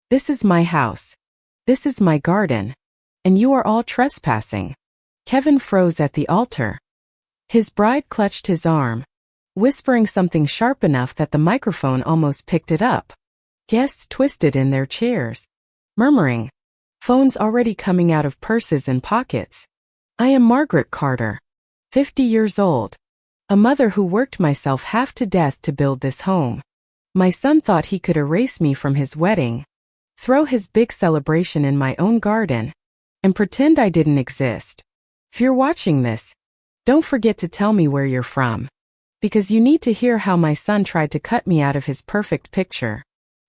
This is my house. This is my garden. And you are all trespassing. Kevin froze at the altar. His bride clutched his arm, whispering something sharp enough that the microphone almost picked it up. Guests twisted in their chairs, murmuring, phones already coming out of purses and pockets. I am Margaret Carter, 50 years old, a mother who worked myself half to death to build this home. My son thought he could erase me from his wedding, throw his big celebration in my own garden, and pretend I didn't exist. If you're watching this, don't forget to tell me where you're from, because you need to hear how my son tried to cut me out of his perfect picture,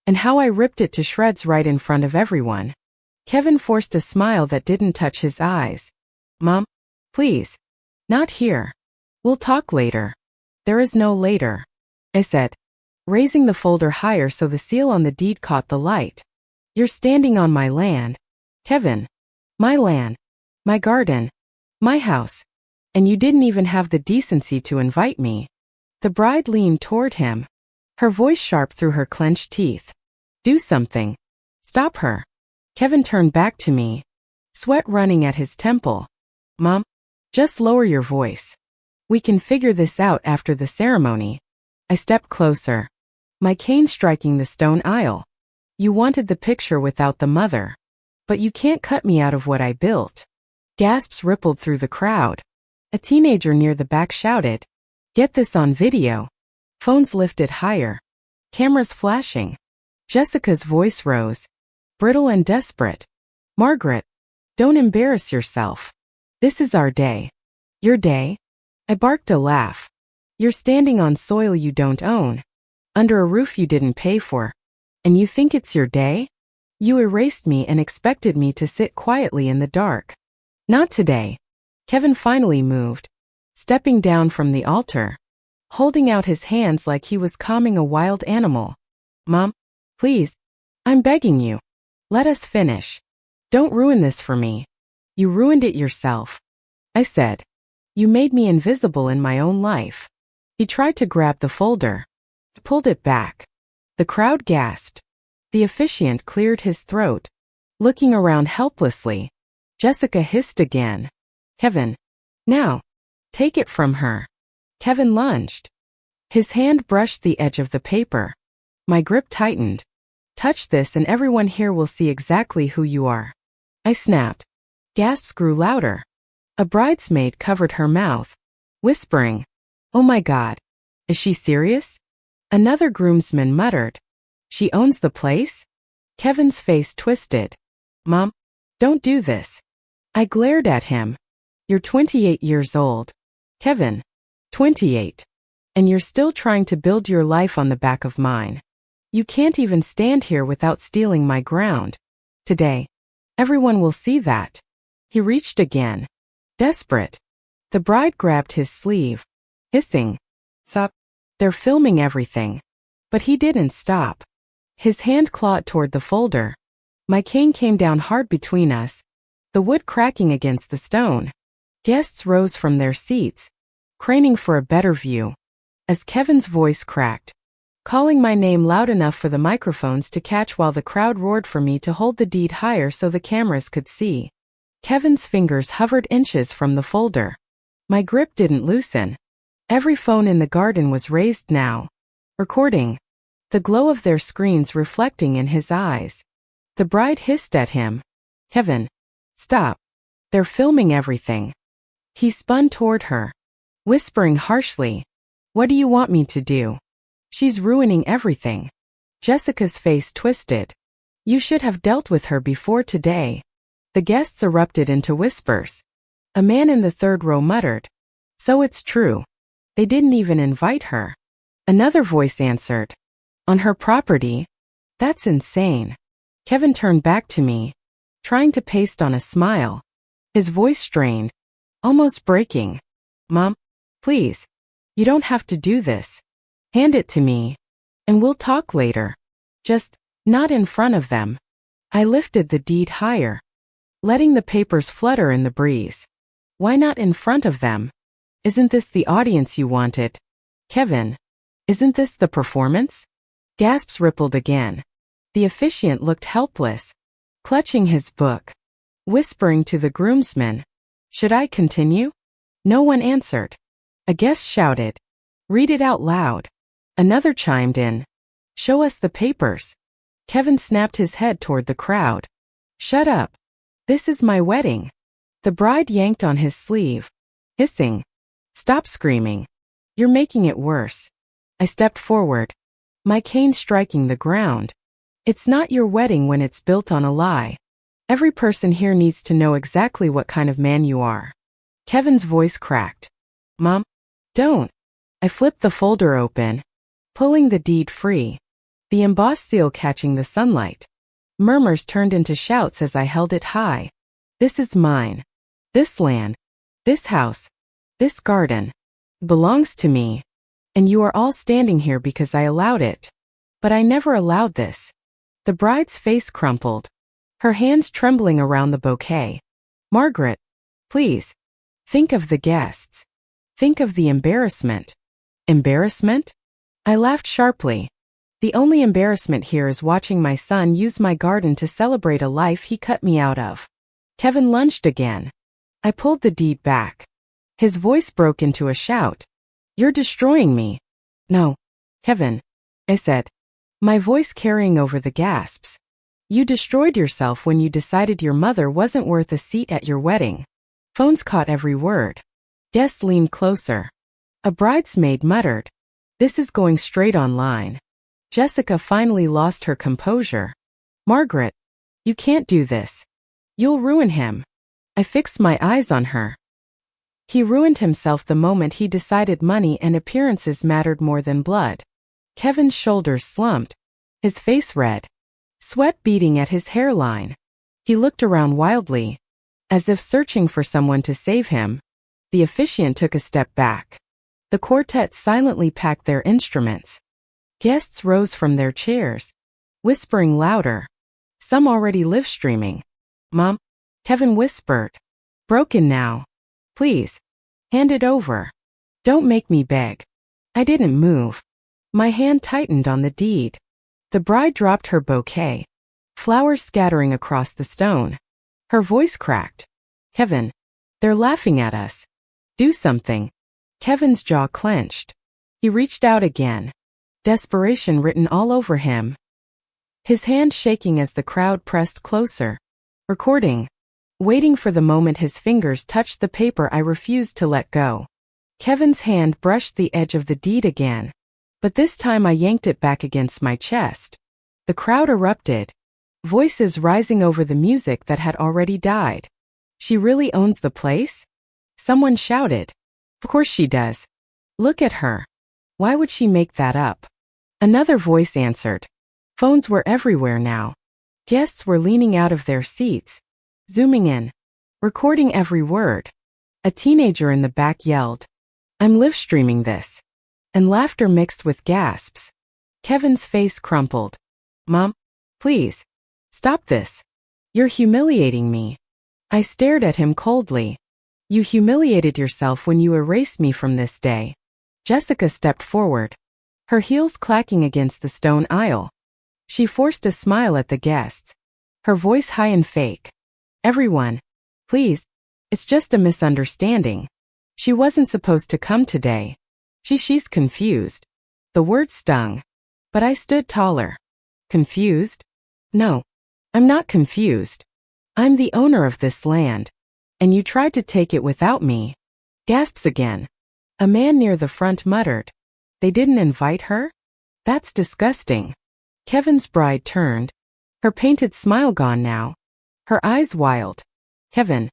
and how I ripped it to shreds right in front of everyone. Kevin forced a smile that didn't touch his eyes. Mom, please. Not here. We'll talk later. There is no later, I said, raising the folder higher so the seal on the deed caught the light. You're standing on my land, Kevin. My land. My garden. My house. And you didn't even have the decency to invite me. The bride leaned toward him, her voice sharp through her clenched teeth. Do something. Stop her. Kevin turned back to me, sweat running at his temple. Mom, just lower your voice. We can figure this out after the ceremony. I stepped closer, my cane striking the stone aisle. You wanted the picture without the mother. But you can't cut me out of what I built. Gasps rippled through the crowd. A teenager near the back shouted, "Get this on video." Phones lifted higher, cameras flashing. Jessica's voice rose, brittle and desperate. Margaret, don't embarrass yourself. This is our day. Your day? I barked a laugh. You're standing on soil you don't own, under a roof you didn't pay for, and you think it's your day? You erased me and expected me to sit quietly in the dark. Not today. Kevin finally moved, stepping down from the altar, holding out his hands like he was calming a wild animal. Mom, please, I'm begging you. Let us finish. Don't ruin this for me. You ruined it yourself. I said. You made me invisible in my own life. He tried to grab the folder, pulled it back. The crowd gasped. The officiant cleared his throat, looking around helplessly. Jessica hissed again. Kevin, now, take it from her. Kevin lunged. His hand brushed the edge of the paper. My grip tightened. Touch this and everyone here will see exactly who you are. I snapped. Gasps grew louder. A bridesmaid covered her mouth, whispering, "Oh my God, is she serious?" Another groomsman muttered, "She owns the place?" Kevin's face twisted. Mom, don't do this. I glared at him. You're 28 years old. Kevin, 28. And you're still trying to build your life on the back of mine. You can't even stand here without stealing my ground. Today, everyone will see that. He reached again, desperate. The bride grabbed his sleeve, hissing, "Stop. They're filming everything." But he didn't stop. His hand clawed toward the folder. My cane came down hard between us, the wood cracking against the stone. Guests rose from their seats, craning for a better view, as Kevin's voice cracked, calling my name loud enough for the microphones to catch while the crowd roared for me to hold the deed higher so the cameras could see. Kevin's fingers hovered inches from the folder. My grip didn't loosen. Every phone in the garden was raised now, recording, the glow of their screens reflecting in his eyes. The bride hissed at him. Kevin, stop. They're filming everything. He spun toward her, whispering harshly, "What do you want me to do? She's ruining everything." Jessica's face twisted. You should have dealt with her before today. The guests erupted into whispers. A man in the third row muttered, "So it's true. They didn't even invite her." Another voice answered, "On her property? That's insane." Kevin turned back to me, trying to paste on a smile. His voice strained, almost breaking. "Mom, please. You don't have to do this. Hand it to me, and we'll talk later. Just not in front of them." I lifted the deed higher, letting the papers flutter in the breeze. Why not in front of them? Isn't this the audience you wanted? Kevin, isn't this the performance? Gasps rippled again. The officiant looked helpless, clutching his book, whispering to the groomsmen, "Should I continue?" No one answered. A guest shouted, "Read it out loud." Another chimed in, "Show us the papers." Kevin snapped his head toward the crowd. "Shut up. This is my wedding." The bride yanked on his sleeve, hissing, "Stop screaming. You're making it worse." I stepped forward, my cane striking the ground. "It's not your wedding when it's built on a lie. Every person here needs to know exactly what kind of man you are." Kevin's voice cracked. "Mom, don't." I flipped the folder open, pulling the deed free, the embossed seal catching the sunlight. Murmurs turned into shouts as I held it high. "This is mine. This land, this house, this garden belongs to me. And you are all standing here because I allowed it. But I never allowed this." The bride's face crumpled, her hands trembling around the bouquet. "Margaret, please. Think of the guests. Think of the embarrassment." Embarrassment? I laughed sharply. The only embarrassment here is watching my son use my garden to celebrate a life he cut me out of. Kevin lunged again. I pulled the deed back. His voice broke into a shout. "You're destroying me." "No, Kevin," I said, my voice carrying over the gasps. "You destroyed yourself when you decided your mother wasn't worth a seat at your wedding." Phones caught every word. Guests leaned closer. A bridesmaid muttered, "This is going straight online." Jessica finally lost her composure. "Margaret, you can't do this. You'll ruin him." I fixed my eyes on her. He ruined himself the moment he decided money and appearances mattered more than blood. Kevin's shoulders slumped, his face red, sweat beading at his hairline. He looked around wildly, as if searching for someone to save him. The officiant took a step back. The quartet silently packed their instruments. Guests rose from their chairs, whispering louder. Some already live streaming. "Mom," Kevin whispered. "Broken now. Please, hand it over. Don't make me beg." I didn't move. My hand tightened on the deed. The bride dropped her bouquet, flowers scattering across the stone. Her voice cracked. "Kevin, they're laughing at us. Do something." Kevin's jaw clenched. He reached out again, desperation written all over him. His hand shaking as the crowd pressed closer, recording, waiting for the moment his fingers touched the paper I refused to let go. Kevin's hand brushed the edge of the deed again, but this time I yanked it back against my chest. The crowd erupted, voices rising over the music that had already died. "She really owns the place?" Someone shouted. "Of course she does. Look at her. Why would she make that up?" Another voice answered. Phones were everywhere now. Guests were leaning out of their seats, zooming in, recording every word. A teenager in the back yelled, "I'm live streaming this." And laughter mixed with gasps. Kevin's face crumpled. "Mom, please, stop this. You're humiliating me." I stared at him coldly. "You humiliated yourself when you erased me from this day." Jessica stepped forward, her heels clacking against the stone aisle. She forced a smile at the guests, her voice high and fake. "Everyone, please, it's just a misunderstanding. She wasn't supposed to come today. She's confused." The word stung, but I stood taller. "Confused? No, I'm not confused. I'm the owner of this land, and you tried to take it without me." Gasps again. A man near the front muttered, "They didn't invite her? That's disgusting." Kevin's bride turned, her painted smile gone now, her eyes wild. "Kevin,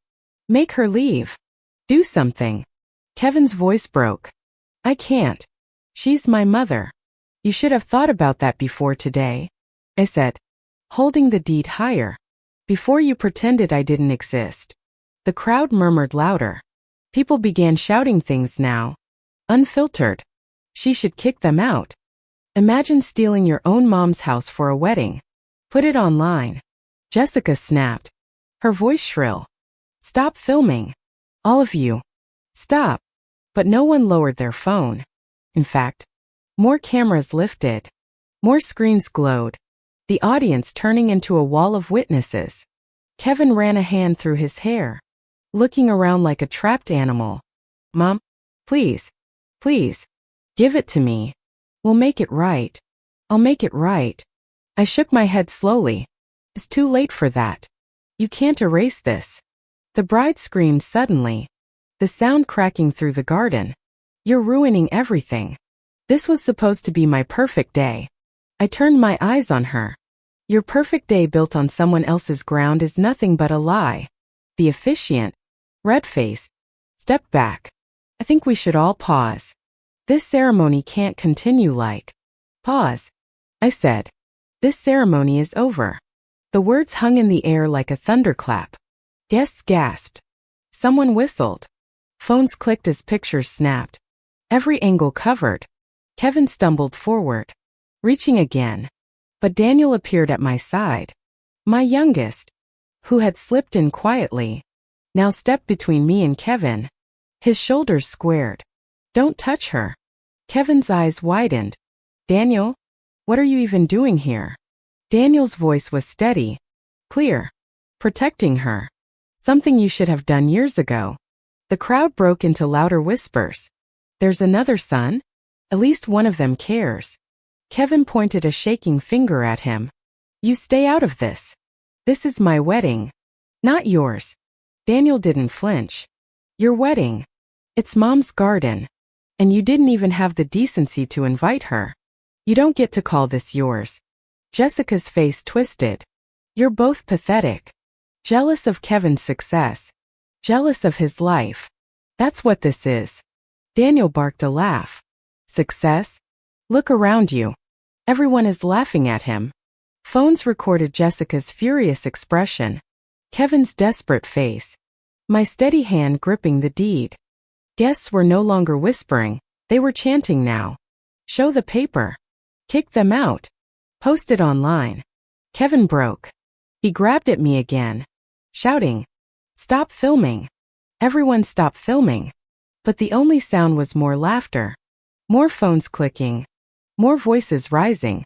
make her leave. Do something." Kevin's voice broke. "I can't. She's my mother. You should have thought about that before today," I said, holding the deed higher. "Before you pretended I didn't exist." The crowd murmured louder. People began shouting things now. Unfiltered. She should kick them out. Imagine stealing your own mom's house for a wedding. Put it online. Jessica snapped, her voice shrill. "Stop filming. All of you. Stop." But no one lowered their phone. In fact, more cameras lifted. More screens glowed. the audience turning into a wall of witnesses. Kevin ran a hand through his hair, looking around like a trapped animal. Mom, please, please, give it to me. We'll make it right. I'll make it right. I shook my head slowly. It's too late for that. You can't erase this. The bride screamed suddenly, the sound cracking through the garden. You're ruining everything. This was supposed to be my perfect day. I turned my eyes on her. Your perfect day built on someone else's ground is nothing but a lie. The officiant, red-faced, stepped back. I think we should all pause. This ceremony can't continue like. Pause, I said. This ceremony is over. The words hung in the air like a thunderclap. Guests gasped. Someone whistled. Phones clicked as pictures snapped. Every angle covered. Kevin stumbled forward, reaching again. But Daniel appeared at my side. My youngest, who had slipped in quietly, now stepped between me and Kevin. His shoulders squared. Don't touch her. Kevin's eyes widened. Daniel, what are you even doing here? Daniel's voice was steady, clear. Protecting her. Something you should have done years ago. The crowd broke into louder whispers. There's another son? At least one of them cares. Kevin pointed a shaking finger at him. You stay out of this. This is my wedding. Not yours. Daniel didn't flinch. Your wedding. It's Mom's garden. And you didn't even have the decency to invite her. You don't get to call this yours. Jessica's face twisted. You're both pathetic. Jealous of Kevin's success. Jealous of his life. That's what this is. Daniel barked a laugh. Success? Look around you. Everyone is laughing at him. Phones recorded Jessica's furious expression. Kevin's desperate face. My steady hand gripping the deed. Guests were no longer whispering, they were chanting now. Show the paper. Kick them out. Post it online. Kevin broke. He grabbed at me again, shouting, Stop filming. Everyone stopped filming. But the only sound was more laughter. More phones clicking. More voices rising.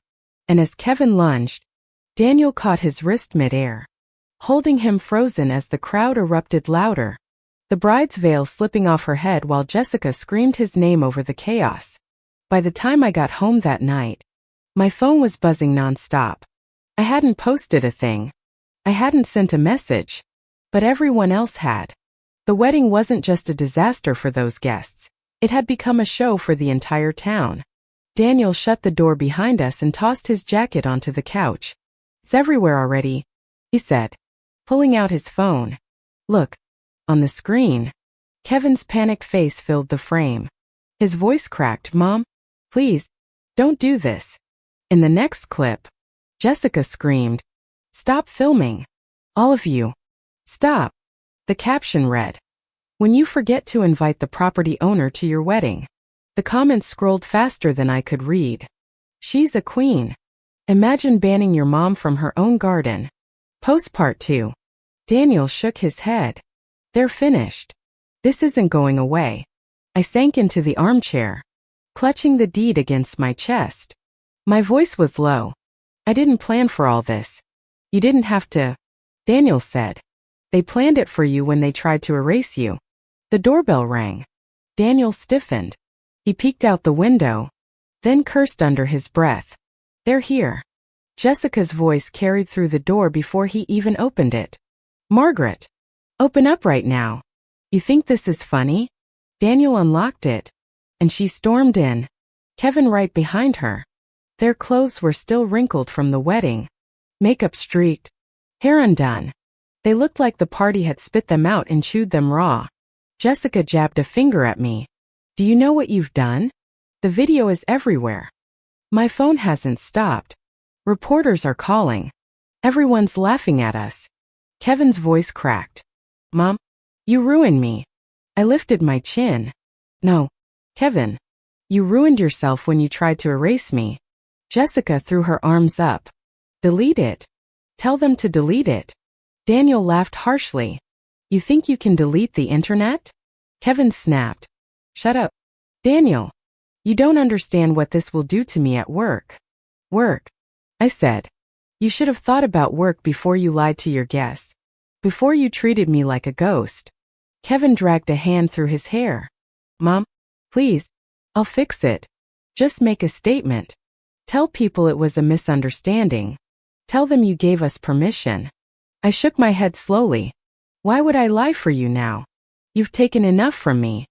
And as Kevin lunged, Daniel caught his wrist midair, holding him frozen as the crowd erupted louder. The bride's veil slipping off her head while Jessica screamed his name over the chaos. By the time I got home that night, my phone was buzzing nonstop. I hadn't posted a thing. I hadn't sent a message. But everyone else had. The wedding wasn't just a disaster for those guests. It had become a show for the entire town. Daniel shut the door behind us and tossed his jacket onto the couch. It's everywhere already, he said, pulling out his phone. Look, on the screen. Kevin's panicked face filled the frame. His voice cracked, Mom, please, don't do this. In the next clip, Jessica screamed, Stop filming. All of you. Stop. The caption read, When you forget to invite the property owner to your wedding. The comments scrolled faster than I could read. She's a queen. Imagine banning your mom from her own garden. Post Part 2. Daniel shook his head. They're finished. This isn't going away. I sank into the armchair, clutching the deed against my chest. My voice was low. I didn't plan for all this. You didn't have to, Daniel said. They planned it for you when they tried to erase you. The doorbell rang. Daniel stiffened. He peeked out the window, then cursed under his breath. They're here. Jessica's voice carried through the door before he even opened it. Margaret, open up right now. You think this is funny? Daniel unlocked it, and she stormed in, Kevin right behind her. Their clothes were still wrinkled from the wedding, makeup streaked, hair undone. They looked like the party had spit them out and chewed them raw. Jessica jabbed a finger at me. Do you know what you've done? The video is everywhere. My phone hasn't stopped. Reporters are calling. Everyone's laughing at us. Kevin's voice cracked. Mom, you ruined me. I lifted my chin. No, Kevin. You ruined yourself when you tried to erase me. Jessica threw her arms up. Delete it. Tell them to delete it. Daniel laughed harshly. You think you can delete the internet? Kevin snapped. Shut up. Daniel. You don't understand what this will do to me at work. Work, I said. You should have thought about work before you lied to your guests. Before you treated me like a ghost. Kevin dragged a hand through his hair. Mom, please. I'll fix it. Just make a statement. Tell people it was a misunderstanding. Tell them you gave us permission. I shook my head slowly. Why would I lie for you now? You've taken enough from me.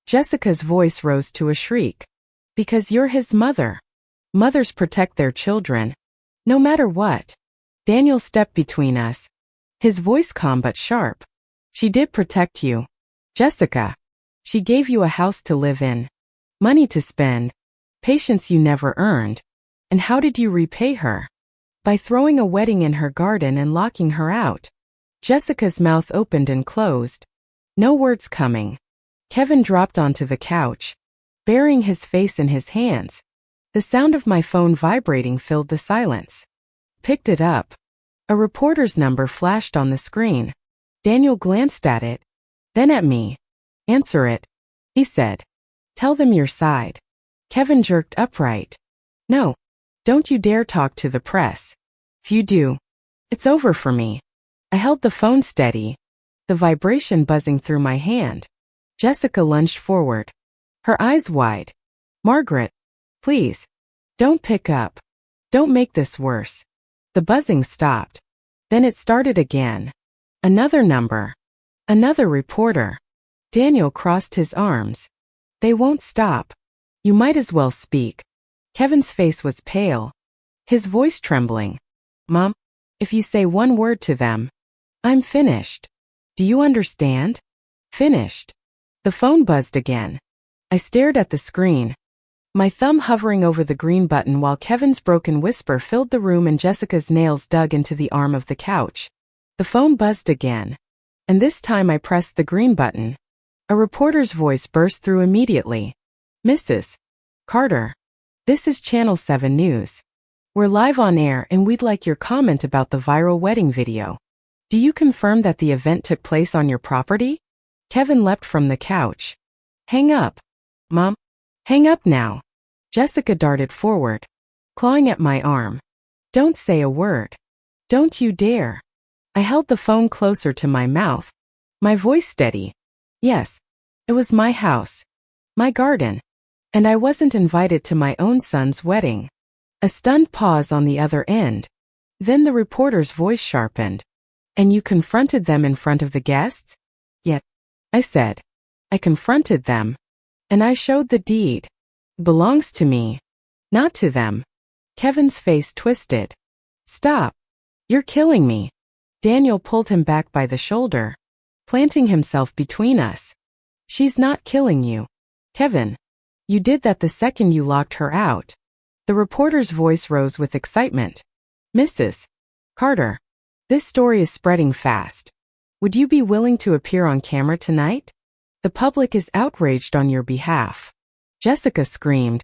Jessica's voice rose to a shriek. Because you're his mother. Mothers protect their children. No matter what. Daniel stepped between us. His voice calm but sharp. She did protect you. Jessica. She gave you a house to live in. Money to spend. Patience you never earned. And how did you repay her? By throwing a wedding in her garden and locking her out. Jessica's mouth opened and closed. No words coming. Kevin dropped onto the couch, burying his face in his hands. The sound of my phone vibrating filled the silence. Picked it up. A reporter's number flashed on the screen. Daniel glanced at it, then at me. Answer it, he said. Tell them your side. Kevin jerked upright. No. Don't you dare talk to the press. If you do, it's over for me. I held the phone steady, the vibration buzzing through my hand. Jessica lunged forward, her eyes wide. Margaret, please, don't pick up. Don't make this worse. The buzzing stopped. Then it started again. Another number. Another reporter. Daniel crossed his arms. They won't stop. You might as well speak. Kevin's face was pale, his voice trembling. Mom, if you say one word to them, I'm finished. Do you understand? Finished. The phone buzzed again. I stared at the screen, my thumb hovering over the green button while Kevin's broken whisper filled the room and Jessica's nails dug into the arm of the couch. The phone buzzed again, and this time I pressed the green button. A reporter's voice burst through immediately. Mrs. Carter. This is Channel 7 News. We're live on air and we'd like your comment about the viral wedding video. Do you confirm that the event took place on your property? Kevin leapt from the couch. Hang up. Mom. Hang up now. Jessica darted forward, clawing at my arm. Don't say a word. Don't you dare. I held the phone closer to my mouth, my voice steady. Yes, it was my house, my garden. And I wasn't invited to my own son's wedding. A stunned pause on the other end. Then the reporter's voice sharpened. And you confronted them in front of the guests? Yet, I said. I confronted them. And I showed the deed. It belongs to me, not to them. Kevin's face twisted. Stop. You're killing me. Daniel pulled him back by the shoulder, planting himself between us. She's not killing you, Kevin. You did that the second you locked her out. The reporter's voice rose with excitement. Mrs. Carter, this story is spreading fast. Would you be willing to appear on camera tonight? The public is outraged on your behalf. Jessica screamed.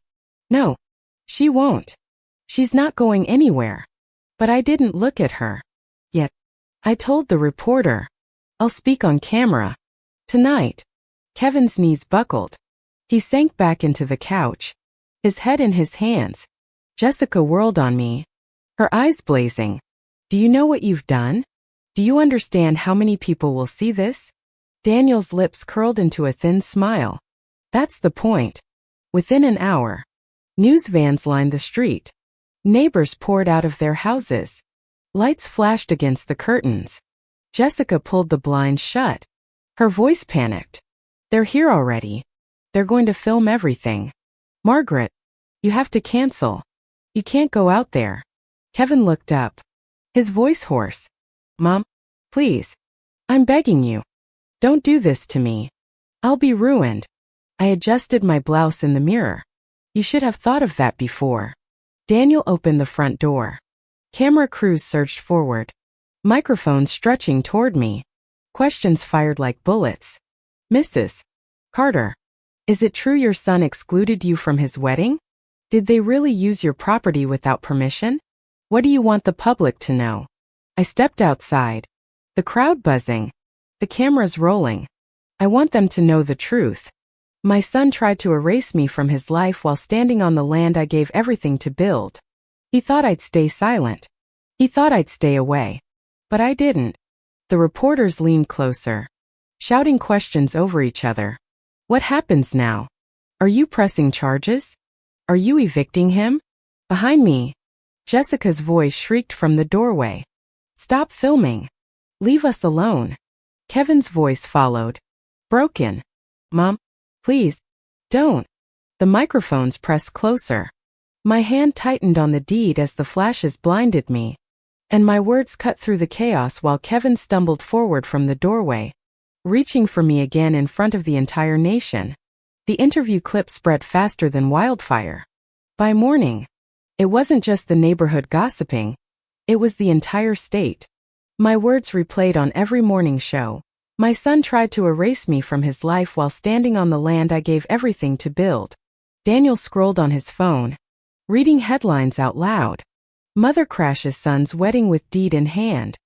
No, she won't. She's not going anywhere. But I didn't look at her. Yet, I told the reporter. I'll speak on camera. Tonight. Kevin's knees buckled. He sank back into the couch, his head in his hands. Jessica whirled on me, her eyes blazing. Do you know what you've done? Do you understand how many people will see this? Daniel's lips curled into a thin smile. That's the point. Within an hour, news vans lined the street. Neighbors poured out of their houses. Lights flashed against the curtains. Jessica pulled the blinds shut. Her voice panicked. They're here already. They're going to film everything. Margaret, you have to cancel. You can't go out there. Kevin looked up, his voice hoarse. Mom, please. I'm begging you. Don't do this to me. I'll be ruined. I adjusted my blouse in the mirror. You should have thought of that before. Daniel opened the front door. Camera crews surged forward, microphones stretching toward me. Questions fired like bullets. Mrs. Carter. Is it true your son excluded you from his wedding? Did they really use your property without permission? What do you want the public to know? I stepped outside. The crowd buzzing. The cameras rolling. I want them to know the truth. My son tried to erase me from his life while standing on the land I gave everything to build. He thought I'd stay silent. He thought I'd stay away. But I didn't. The reporters leaned closer, shouting questions over each other. What happens now? Are you pressing charges? Are you evicting him? Behind me, Jessica's voice shrieked from the doorway. Stop filming. Leave us alone. Kevin's voice followed. Broken. Mom, please, don't. The microphones pressed closer. My hand tightened on the deed as the flashes blinded me, and my words cut through the chaos while Kevin stumbled forward from the doorway, reaching for me again in front of the entire nation. The interview clip spread faster than wildfire. By morning, it wasn't just the neighborhood gossiping, it was the entire state. My words replayed on every morning show. My son tried to erase me from his life while standing on the land I gave everything to build. Daniel scrolled on his phone, reading headlines out loud. Mother crashes son's wedding with deed in hand.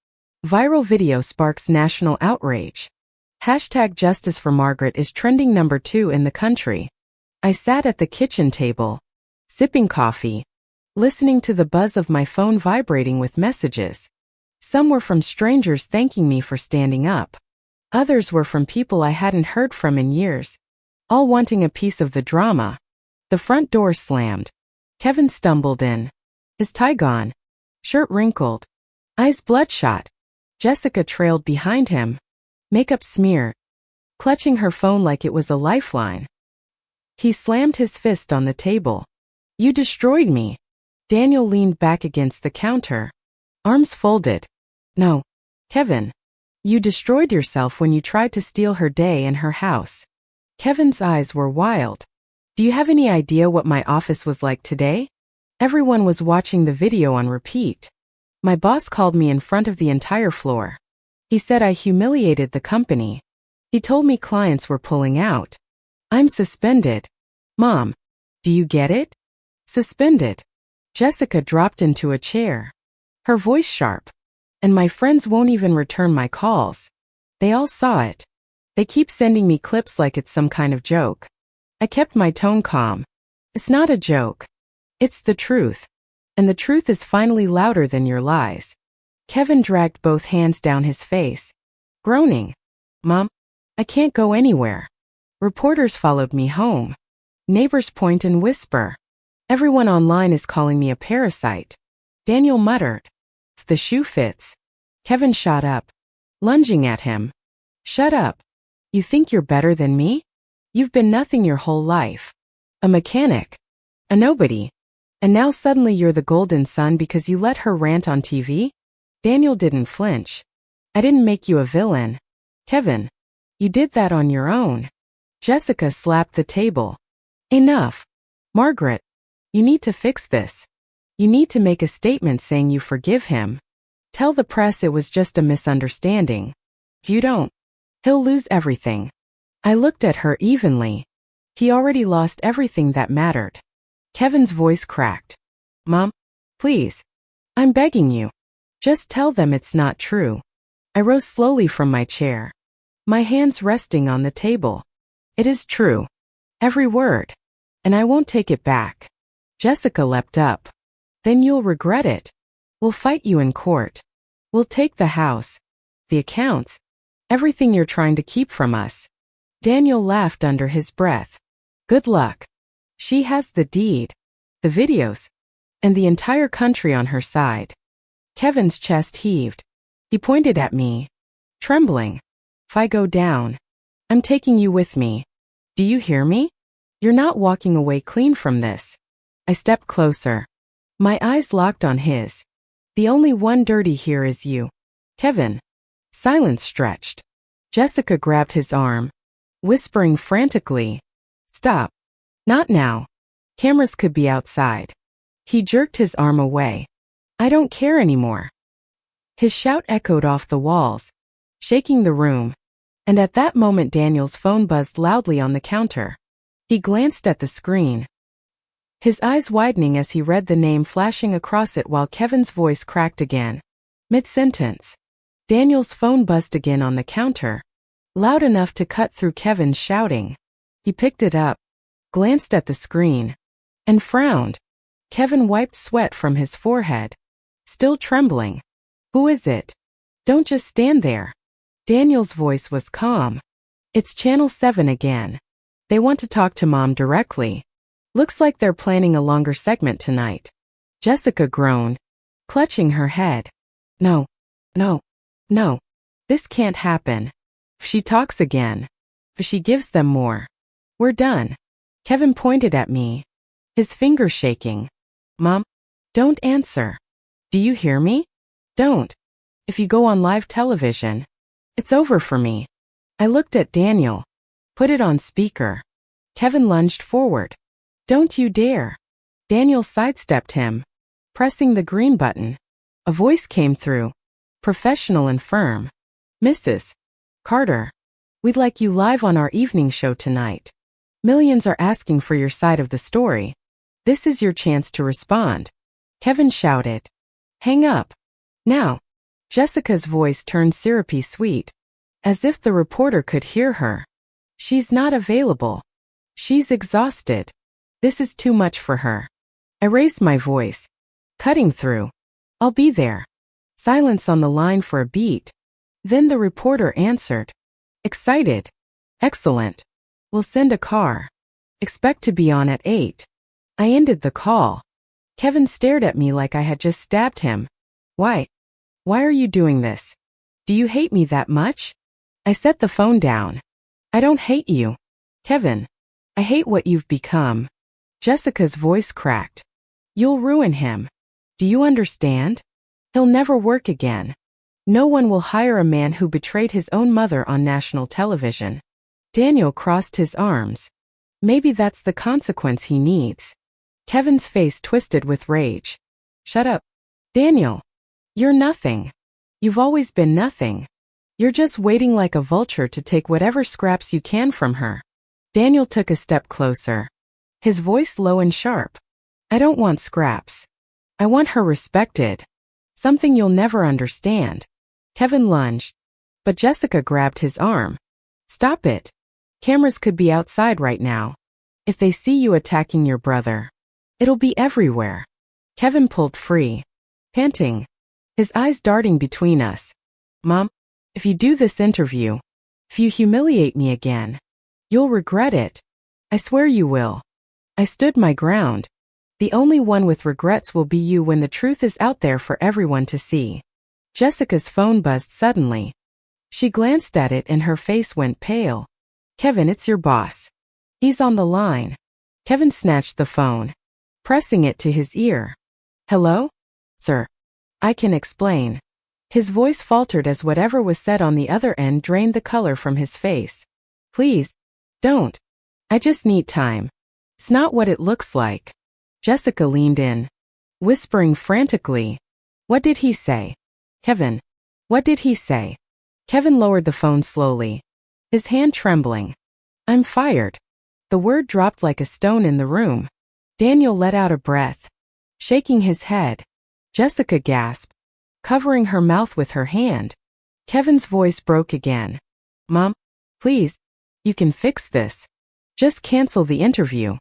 Viral video sparks national outrage. Hashtag Justice for Margaret is trending #2 in the country. I sat at the kitchen table, sipping coffee, listening to the buzz of my phone vibrating with messages. Some were from strangers thanking me for standing up. Others were from people I hadn't heard from in years, all wanting a piece of the drama. The front door slammed. Kevin stumbled in, his tie gone, shirt wrinkled, eyes bloodshot. Jessica trailed behind him, makeup smeared, clutching her phone like it was a lifeline. He slammed his fist on the table. You destroyed me. Daniel leaned back against the counter, arms folded. No, Kevin. You destroyed yourself when you tried to steal her day and her house. Kevin's eyes were wild. Do you have any idea what my office was like today? Everyone was watching the video on repeat. My boss called me in front of the entire floor. He said I humiliated the company. He told me clients were pulling out. I'm suspended. Mom, do you get it? Suspended. Jessica dropped into a chair, her voice sharp. And my friends won't even return my calls. They all saw it. They keep sending me clips like it's some kind of joke. I kept my tone calm. It's not a joke. It's the truth. And the truth is finally louder than your lies. Kevin dragged both hands down his face, groaning. Mom, I can't go anywhere. Reporters followed me home. Neighbors point and whisper. Everyone online is calling me a parasite. Daniel muttered. If the shoe fits. Kevin shot up, lunging at him. Shut up. You think you're better than me? You've been nothing your whole life. A mechanic. A nobody. And now suddenly you're the golden son because you let her rant on TV? Daniel didn't flinch. I didn't make you a villain. Kevin, you did that on your own. Jessica slapped the table. Enough. Margaret, you need to fix this. You need to make a statement saying you forgive him. Tell the press it was just a misunderstanding. If you don't, he'll lose everything. I looked at her evenly. He already lost everything that mattered. Kevin's voice cracked. Mom, please. I'm begging you. Just tell them it's not true. I rose slowly from my chair, my hands resting on the table. It is true. Every word. And I won't take it back. Jessica leapt up. Then you'll regret it. We'll fight you in court. We'll take the house, the accounts, everything you're trying to keep from us. Daniel laughed under his breath. Good luck. She has the deed, the videos, and the entire country on her side. Kevin's chest heaved. He pointed at me, trembling. If I go down, I'm taking you with me. Do you hear me? You're not walking away clean from this. I stepped closer. My eyes locked on his. The only one dirty here is you. Kevin. Silence stretched. Jessica grabbed his arm, whispering frantically. Stop. Not now. Cameras could be outside. He jerked his arm away. I don't care anymore. His shout echoed off the walls, shaking the room. And at that moment Daniel's phone buzzed loudly on the counter. He glanced at the screen, his eyes widening as he read the name flashing across it while Kevin's voice cracked again. Mid-sentence. Daniel's phone buzzed again on the counter, loud enough to cut through Kevin's shouting. He picked it up, glanced at the screen, and frowned. Kevin wiped sweat from his forehead. still trembling. Who is it? Don't just stand there. Daniel's voice was calm. It's Channel 7 again. They want to talk to Mom directly. Looks like they're planning a longer segment tonight. Jessica groaned, clutching her head. No, no, no. This can't happen. If she talks again. If she gives them more. We're done. Kevin pointed at me, his fingers shaking. Mom, don't answer. Do you hear me? Don't. If you go on live television, it's over for me. I looked at Daniel. Put it on speaker. Kevin lunged forward. Don't you dare. Daniel sidestepped him, pressing the green button. A voice came through, professional and firm. Mrs. Carter, we'd like you live on our evening show tonight. Millions are asking for your side of the story. This is your chance to respond. Kevin shouted. Hang up. Now. Jessica's voice turned syrupy sweet, as if the reporter could hear her. She's not available. She's exhausted. This is too much for her. I raised my voice, cutting through. I'll be there. Silence on the line for a beat. Then the reporter answered. Excited. Excellent. We'll send a car. Expect to be on at 8. I ended the call. Kevin stared at me like I had just stabbed him. Why? Why are you doing this? Do you hate me that much? I set the phone down. I don't hate you. Kevin, I hate what you've become. Jessica's voice cracked. You'll ruin him. Do you understand? He'll never work again. No one will hire a man who betrayed his own mother on national television. Daniel crossed his arms. Maybe that's the consequence he needs. Kevin's face twisted with rage. Shut up. Daniel. You're nothing. You've always been nothing. You're just waiting like a vulture to take whatever scraps you can from her. Daniel took a step closer, his voice low and sharp. I don't want scraps. I want her respected. Something you'll never understand. Kevin lunged, but Jessica grabbed his arm. Stop it. Cameras could be outside right now. If they see you attacking your brother, it'll be everywhere. Kevin pulled free, panting, his eyes darting between us. Mom, if you do this interview, if you humiliate me again, you'll regret it. I swear you will. I stood my ground. The only one with regrets will be you when the truth is out there for everyone to see. Jessica's phone buzzed suddenly. She glanced at it and her face went pale. Kevin, it's your boss. He's on the line. Kevin snatched the phone, pressing it to his ear. Hello? Sir. I can explain. His voice faltered as whatever was said on the other end drained the color from his face. Please, don't. I just need time. It's not what it looks like. Jessica leaned in, whispering frantically. What did he say? Kevin, what did he say? Kevin lowered the phone slowly, his hand trembling. I'm fired. The word dropped like a stone in the room. Daniel let out a breath, shaking his head. Jessica gasped, covering her mouth with her hand. Kevin's voice broke again. Mom, please, you can fix this. Just cancel the interview.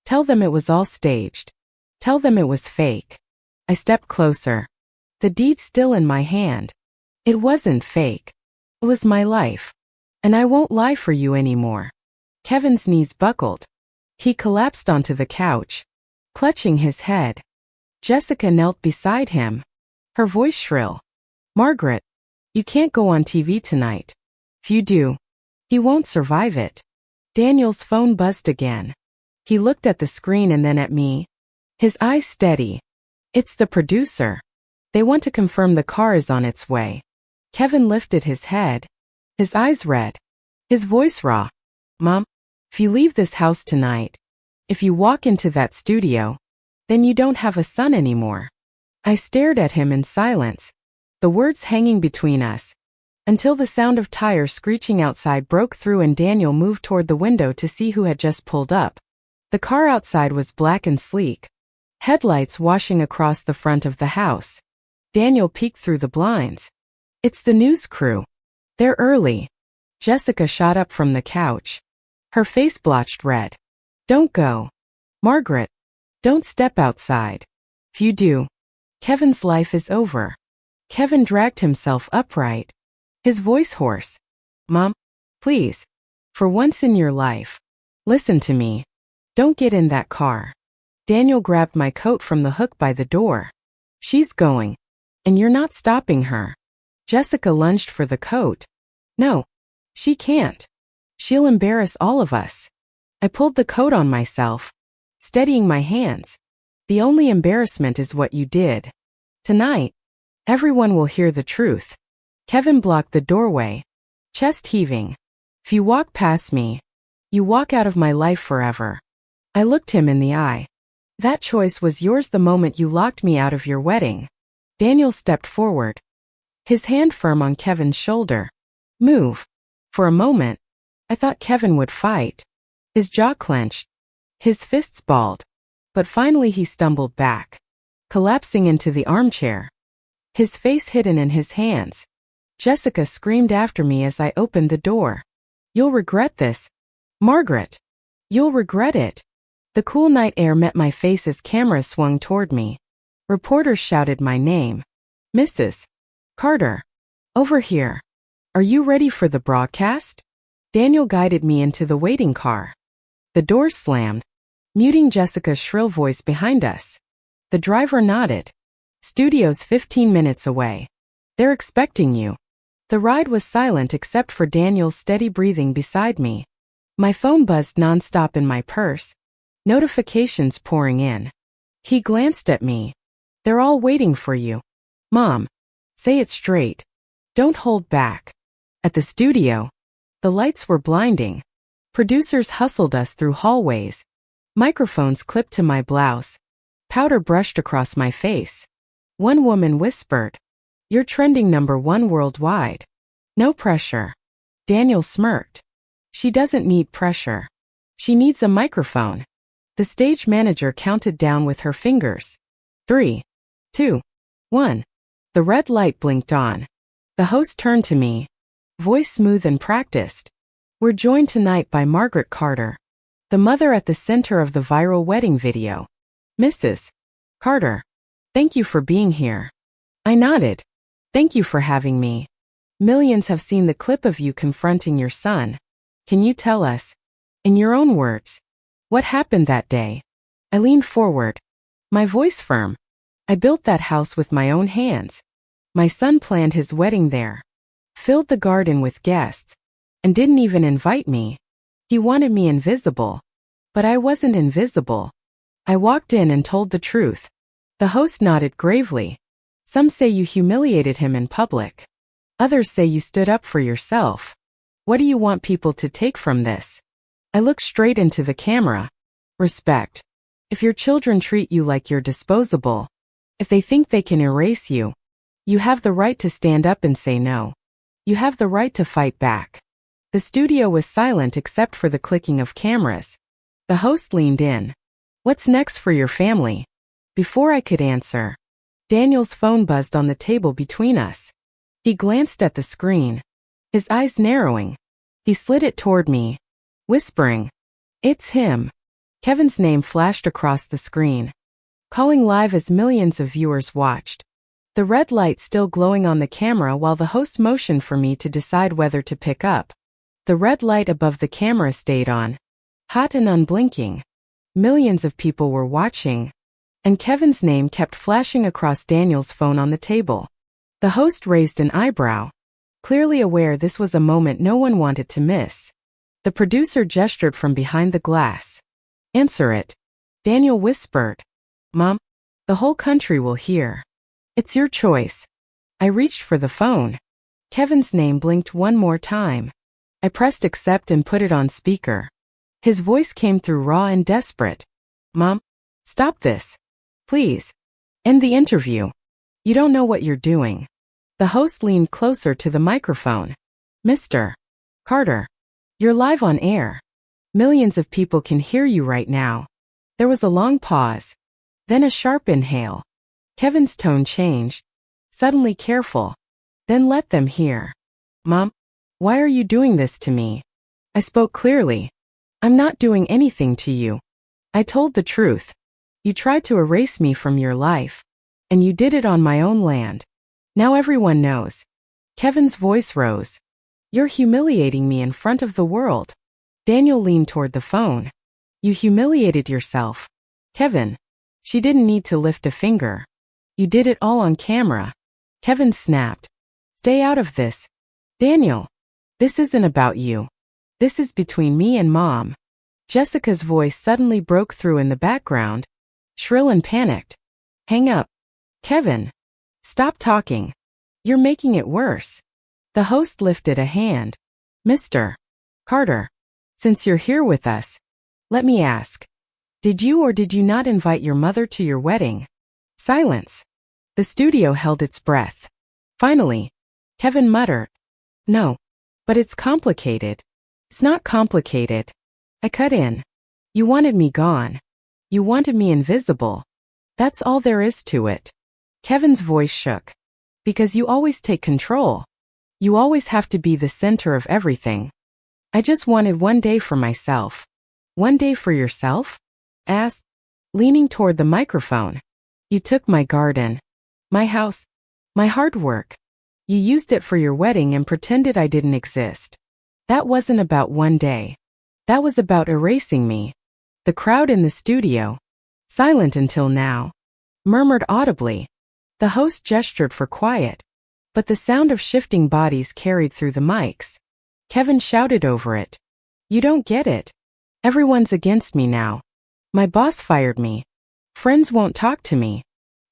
Tell them it was all staged. Tell them it was fake. I stepped closer, the deed still in my hand. It wasn't fake. It was my life. And I won't lie for you anymore. Kevin's knees buckled. He collapsed onto the couch, clutching his head. Jessica knelt beside him, her voice shrill. Margaret, you can't go on TV tonight. If you do, he won't survive it. Daniel's phone buzzed again. He looked at the screen and then at me, his eyes steady. It's the producer. They want to confirm the car is on its way. Kevin lifted his head, his eyes red, his voice raw. Mom, if you leave this house tonight, if you walk into that studio, then you don't have a son anymore. I stared at him in silence, the words hanging between us, until the sound of tires screeching outside broke through and Daniel moved toward the window to see who had just pulled up. The car outside was black and sleek, headlights washing across the front of the house. Daniel peeked through the blinds. It's the news crew. They're early. Jessica shot up from the couch, her face blotched red. Don't go. Margaret, don't step outside. If you do, Kevin's life is over. Kevin dragged himself upright, his voice hoarse. Mom, please, for once in your life, listen to me. Don't get in that car. Daniel grabbed my coat from the hook by the door. She's going, and you're not stopping her. Jessica lunged for the coat. No, she can't. She'll embarrass all of us. I pulled the coat on myself, steadying my hands. The only embarrassment is what you did. Tonight, everyone will hear the truth. Kevin blocked the doorway, chest heaving. If you walk past me, you walk out of my life forever. I looked him in the eye. That choice was yours the moment you locked me out of your wedding. Daniel stepped forward, his hand firm on Kevin's shoulder. Move. For a moment, I thought Kevin would fight. His jaw clenched, his fists balled. But finally he stumbled back, collapsing into the armchair, his face hidden in his hands. Jessica screamed after me as I opened the door. You'll regret this, Margaret. You'll regret it. The cool night air met my face as cameras swung toward me. Reporters shouted my name. Mrs. Carter. Over here. Are you ready for the broadcast? Daniel guided me into the waiting car. The door slammed, muting Jessica's shrill voice behind us. The driver nodded. Studio's 15 minutes away. They're expecting you. The ride was silent except for Daniel's steady breathing beside me. My phone buzzed nonstop in my purse, notifications pouring in. He glanced at me. They're all waiting for you. Mom, say it straight. Don't hold back. At the studio, the lights were blinding. Producers hustled us through hallways. Microphones clipped to my blouse. Powder brushed across my face. One woman whispered, "You're trending #1 worldwide." No pressure. Daniel smirked. She doesn't need pressure. She needs a microphone. The stage manager counted down with her fingers. 3, 2, 1. The red light blinked on. The host turned to me, voice smooth and practiced. We're joined tonight by Margaret Carter, the mother at the center of the viral wedding video. Mrs. Carter, thank you for being here. I nodded. Thank you for having me. Millions have seen the clip of you confronting your son. Can you tell us, in your own words, what happened that day? I leaned forward, my voice firm. I built that house with my own hands. My son planned his wedding there, filled the garden with guests, and didn't even invite me. He wanted me invisible. But I wasn't invisible. I walked in and told the truth. The host nodded gravely. Some say you humiliated him in public. Others say you stood up for yourself. What do you want people to take from this? I looked straight into the camera. Respect. If your children treat you like you're disposable, if they think they can erase you, you have the right to stand up and say no. You have the right to fight back. The studio was silent except for the clicking of cameras. The host leaned in. What's next for your family? Before I could answer, Daniel's phone buzzed on the table between us. He glanced at the screen, his eyes narrowing. He slid it toward me, whispering, "It's him." Kevin's name flashed across the screen, calling live as millions of viewers watched. The red light still glowing on the camera while the host motioned for me to decide whether to pick up. The red light above the camera stayed on, hot and unblinking. Millions of people were watching, and Kevin's name kept flashing across Daniel's phone on the table. The host raised an eyebrow, clearly aware this was a moment no one wanted to miss. The producer gestured from behind the glass. Answer it. Daniel whispered. Mom, the whole country will hear. It's your choice. I reached for the phone. Kevin's name blinked one more time. I pressed accept and put it on speaker. His voice came through raw and desperate. Mom, stop this. Please. End the interview. You don't know what you're doing. The host leaned closer to the microphone. Mr. Carter, you're live on air. Millions of people can hear you right now. There was a long pause, then a sharp inhale. Kevin's tone changed, suddenly careful. Then let them hear. Mom, why are you doing this to me? I spoke clearly. I'm not doing anything to you. I told the truth. You tried to erase me from your life, And you did it on my own land. Now everyone knows. Kevin's voice rose. You're humiliating me in front of the world. Daniel leaned toward the phone. You humiliated yourself. Kevin. She didn't need to lift a finger. You did it all on camera. Kevin snapped. Stay out of this. Daniel. This isn't about you. This is between me and Mom. Jessica's voice suddenly broke through in the background, shrill and panicked. Hang up. Kevin. Stop talking. You're making it worse. The host lifted a hand. Mr. Carter. Since you're here with us, let me ask. Did you or did you not invite your mother to your wedding? Silence. The studio held its breath. Finally, Kevin muttered. No. But it's complicated. It's not complicated. I cut in. You wanted me gone. You wanted me invisible. That's all there is to it. Kevin's voice shook. Because you always take control. You always have to be the center of everything. I just wanted one day for myself. One day for yourself? Asked, leaning toward the microphone. You took my garden, my house, my hard work. You used it for your wedding and pretended I didn't exist. That wasn't about one day. That was about erasing me. The crowd in the studio, silent until now, murmured audibly. The host gestured for quiet, but the sound of shifting bodies carried through the mics. Kevin shouted over it. You don't get it. Everyone's against me now. My boss fired me. Friends won't talk to me.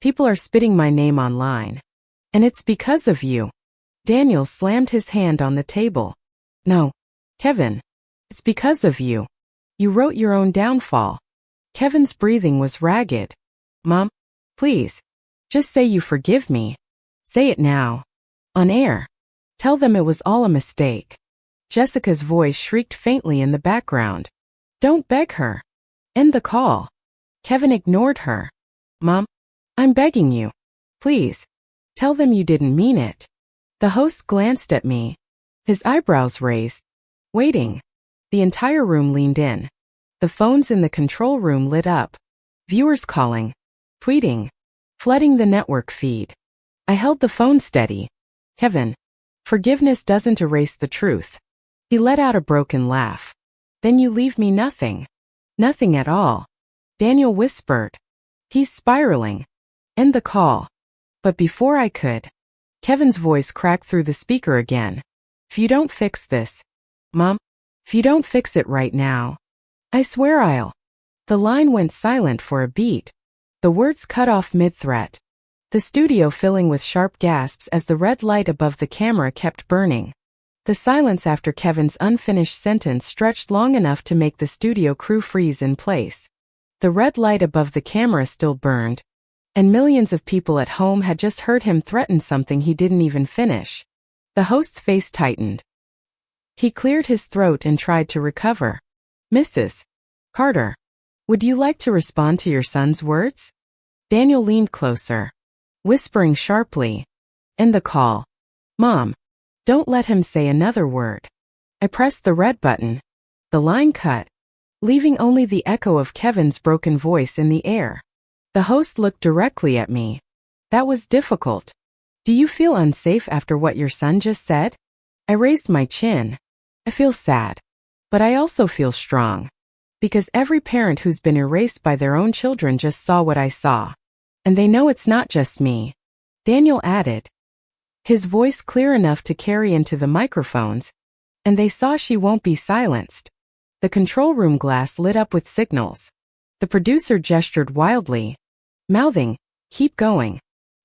People are spitting my name online. And it's because of you. Daniel slammed his hand on the table. No, Kevin. It's because of you. You wrote your own downfall. Kevin's breathing was ragged. Mom, please. Just say you forgive me. Say it now. On air. Tell them it was all a mistake. Jessica's voice shrieked faintly in the background. Don't beg her. End the call. Kevin ignored her. Mom, I'm begging you. Please. Tell them you didn't mean it. The host glanced at me. His eyebrows raised. Waiting. The entire room leaned in. The phones in the control room lit up. Viewers calling. Tweeting. Flooding the network feed. I held the phone steady. Kevin. Forgiveness doesn't erase the truth. He let out a broken laugh. Then you leave me nothing. Nothing at all. Daniel whispered. He's spiraling. End the call. But before I could, Kevin's voice cracked through the speaker again. If you don't fix this, Mom, if you don't fix it right now, I swear I'll. The line went silent for a beat. The words cut off mid-threat. The studio filling with sharp gasps as the red light above the camera kept burning. The silence after Kevin's unfinished sentence stretched long enough to make the studio crew freeze in place. The red light above the camera still burned, and millions of people at home had just heard him threaten something he didn't even finish. The host's face tightened. He cleared his throat and tried to recover. Mrs. Carter, would you like to respond to your son's words? Daniel leaned closer, whispering sharply. End the call. Mom. Don't let him say another word. I pressed the red button. The line cut, leaving only the echo of Kevin's broken voice in the air. The host looked directly at me. That was difficult. Do you feel unsafe after what your son just said? I raised my chin. I feel sad. But I also feel strong. Because every parent who's been erased by their own children just saw what I saw. And they know it's not just me. Daniel added, his voice clear enough to carry into the microphones, and they saw she won't be silenced. The control room glass lit up with signals. The producer gestured wildly, mouthing, keep going.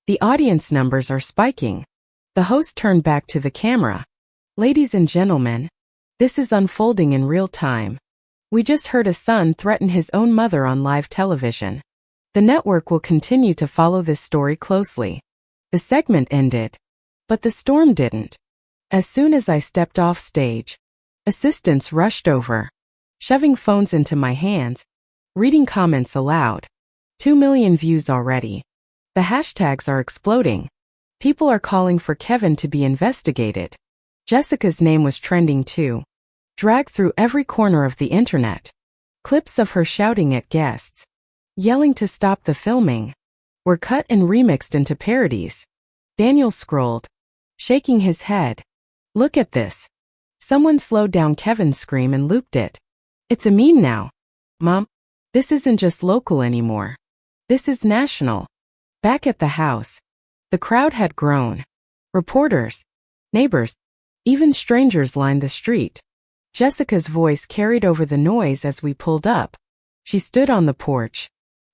The audience numbers are spiking. The host turned back to the camera. Ladies and gentlemen, this is unfolding in real time. We just heard a son threaten his own mother on live television. The network will continue to follow this story closely. The segment ended. But the storm didn't. As soon as I stepped off stage, assistants rushed over, shoving phones into my hands, reading comments aloud. 2 million views already. The hashtags are exploding. People are calling for Kevin to be investigated. Jessica's name was trending too, dragged through every corner of the internet. Clips of her shouting at guests, yelling to stop the filming, were cut and remixed into parodies. Daniel scrolled, shaking his head. Look at this. Someone slowed down Kevin's scream and looped it. It's a meme now. Mom, this isn't just local anymore. This is national. Back at the house, the crowd had grown. Reporters, neighbors, even strangers lined the street. Jessica's voice carried over the noise as we pulled up. She stood on the porch,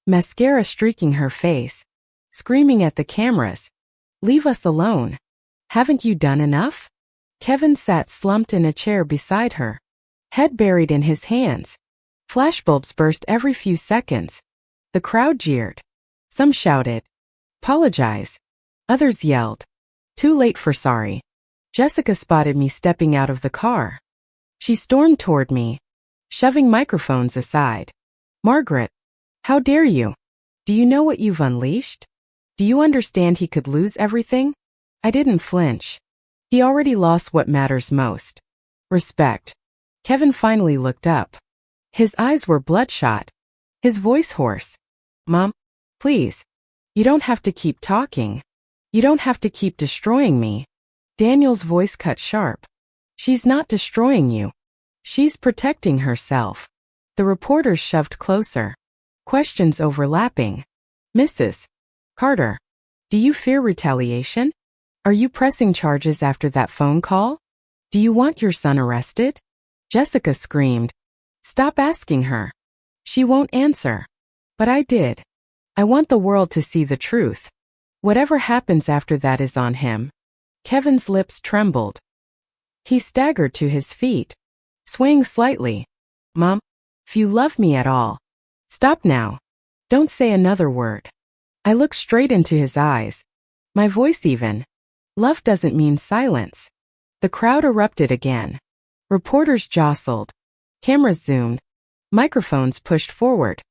mascara streaking her face, screaming at the cameras. Leave us alone. Haven't you done enough? Kevin sat slumped in a chair beside her, head buried in his hands. Flashbulbs burst every few seconds. The crowd jeered. Some shouted, "Apologize." Others yelled, "Too late for sorry." Jessica spotted me stepping out of the car. She stormed toward me, shoving microphones aside. "Margaret, how dare you? Do you know what you've unleashed? Do you understand he could lose everything?" I didn't flinch. He already lost what matters most. Respect. Kevin finally looked up. His eyes were bloodshot, his voice hoarse. "Mom, please. You don't have to keep talking. You don't have to keep destroying me." Daniel's voice cut sharp. "She's not destroying you. She's protecting herself." The reporters shoved closer, questions overlapping. "Mrs. Carter, do you fear retaliation? Are you pressing charges after that phone call? Do you want your son arrested?" Jessica screamed. "Stop asking her. She won't answer." But I did. "I want the world to see the truth. Whatever happens after that is on him." Kevin's lips trembled. He staggered to his feet, swaying slightly. "Mom, if you love me at all, stop now. Don't say another word." I looked straight into his eyes, my voice even. Love doesn't mean silence. The crowd erupted again. Reporters jostled. Cameras zoomed. Microphones pushed forward.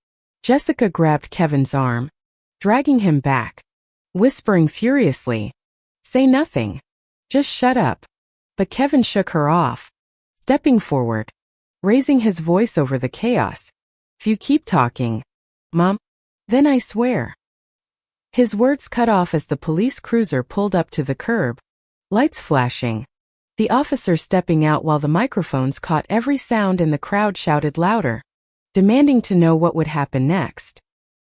Jessica grabbed Kevin's arm, dragging him back, whispering furiously, "Say nothing. Just shut up." But Kevin shook her off, stepping forward, raising his voice over the chaos. "If you keep talking, Mom, then I swear." His words cut off as the police cruiser pulled up to the curb, lights flashing. The officer stepping out while the microphones caught every sound and the crowd shouted louder, demanding to know what would happen next.